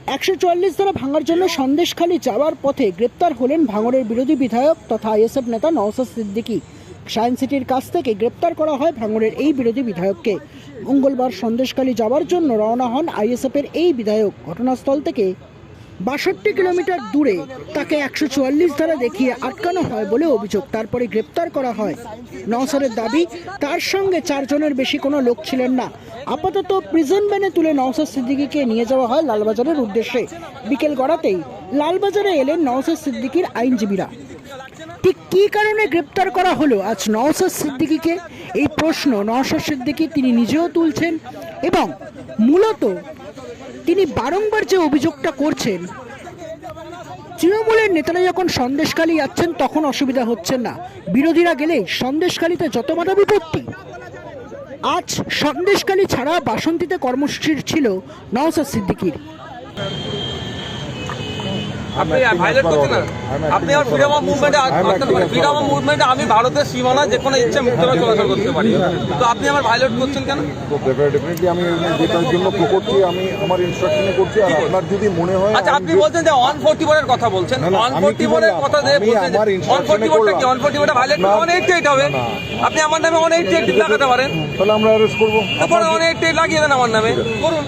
144 ধারা ভাঙার জন্য সন্দেশখালী যাওয়ার পথে গ্রেপ্তার হলেন ভাঙড়ের বিরোধী বিধায়ক তথা আইএসএফ নেতা নওশাদ সিদ্দিকী। সায়েন্স সিটির কাছ থেকে গ্রেপ্তার করা হয় ভাঙড়ের এই বিরোধী বিধায়ককে। মঙ্গলবার সন্দেশখালী যাওয়ার জন্য রওনা হন আইএসএফের এই বিধায়ক। ঘটনাস্থল থেকে 62 কিলোমিটার দূরে তাকে 144 ধারা দেখিয়ে আটকানো হয় বলে অভিযোগ। তারপরে গ্রেপ্তার করা হয়। নওশাদের দাবি, তার সঙ্গে 4 জনের বেশি কোনো লোক ছিলেন না। আপাতত প্রিজন ভ্যানে তুলে নওশাদ সিদ্দিকীকে নিয়ে যাওয়া হয় লালবাজারের উদ্দেশ্যে। বিকেল গড়াতেই লালবাজারে এলেন নওশাদ সিদ্দিকীর আইনজীবীরা। ঠিক কী কারণে গ্রেপ্তার করা হলো আজ নওশাদ সিদ্দিকীকে, এই প্রশ্ন নওশাদ সিদ্দিকী তিনি নিজেও তুলছেন এবং মূলত তিনি বারংবার যে অভিযোগটা করছেন, তৃণমূলের নেতারা যখন সন্দেশখালী যাচ্ছেন তখন অসুবিধা হচ্ছে না, বিরোধীরা গেলে সন্দেশখালীতে যত বাধা বিপত্তি। আজ সন্দেশখালী ছাড়া বাসন্তীতে কর্মসূচি ছিল নওশাদ সিদ্দিকীর। আপনি ভাইলেট করছেন না, আপনি আমার ফ্রিডম অফ মুভমেন্টে আসতে পারেন। ফ্রিডম অফ মুভমেন্টে আমি ভারতের সীমানা যে কোনো ইচ্ছে মুক্তভাবে চলাচল করতে পারি, তো আপনি আমার ভাইলেট করছেন কেন? তো ডেফিনেটলি আমি যেটার জন্য করছি, আমি আমার ইনস্ট্রাকশনে করছি। আর আপনার যদি মনে হয়, আচ্ছা আপনি বলছেন যে 144 এর কথা বলছেন, 144 এর কথা দিয়ে বলছেন 144টা কি? 144টা ভাইলেট 188 হবে। আপনি আমার নামে 188 লাগাতে পারেন, তাহলে আমরা অ্যারেস্ট করবো। তারপরে 188 লাগিয়ে দেন আমার নামে, করুন।